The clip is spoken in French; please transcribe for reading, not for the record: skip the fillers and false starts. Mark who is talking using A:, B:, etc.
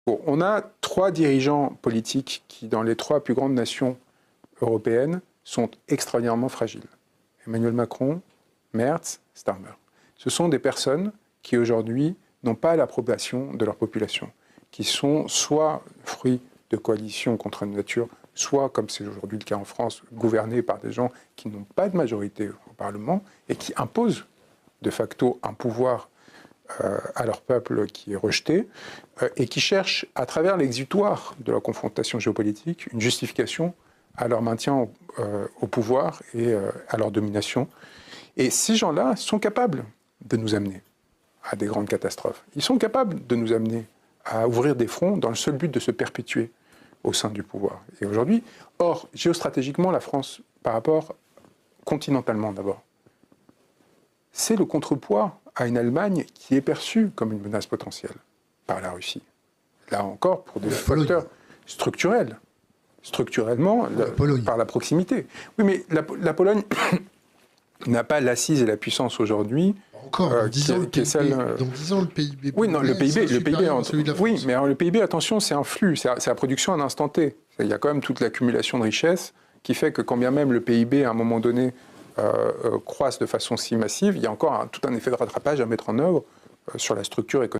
A: Bon, on a 3 dirigeants politiques qui, dans les 3 plus grandes nations européennes, sont extraordinairement fragiles. Emmanuel Macron, Merz, Starmer. Ce sont des personnes qui, aujourd'hui, n'ont pas l'approbation de leur population, qui sont soit fruits de coalitions contre la nature, soit, comme c'est aujourd'hui le cas en France, gouvernés par des gens qui n'ont pas de majorité au Parlement et qui imposent de facto un pouvoir à leur peuple qui est rejeté et qui cherchent, à travers l'exutoire de la confrontation géopolitique, une justification à leur maintien au pouvoir et à leur domination. Et ces gens-là sont capables de nous amener à des grandes catastrophes. Ils sont capables de nous amener à ouvrir des fronts dans le seul but de se perpétuer au sein du pouvoir. Et aujourd'hui, or, géostratégiquement, la France, par rapport, continentalement d'abord, c'est le contrepoids à une Allemagne qui est perçue comme une menace potentielle par la Russie. Là encore, pour des facteurs structurels. Structurellement, par la proximité. Oui, mais la Pologne n'a pas l'assise et la puissance aujourd'hui.
B: Encore, dans 10 ans, le PIB.
A: Oui, non, le PIB oui, mais alors, le PIB, attention, c'est un flux, c'est la production à un instant T. Il y a quand même toute l'accumulation de richesses qui fait que quand bien même le PIB, à un moment donné, croisse de façon si massive, il y a encore tout un effet de rattrapage à mettre en œuvre sur la structure économique.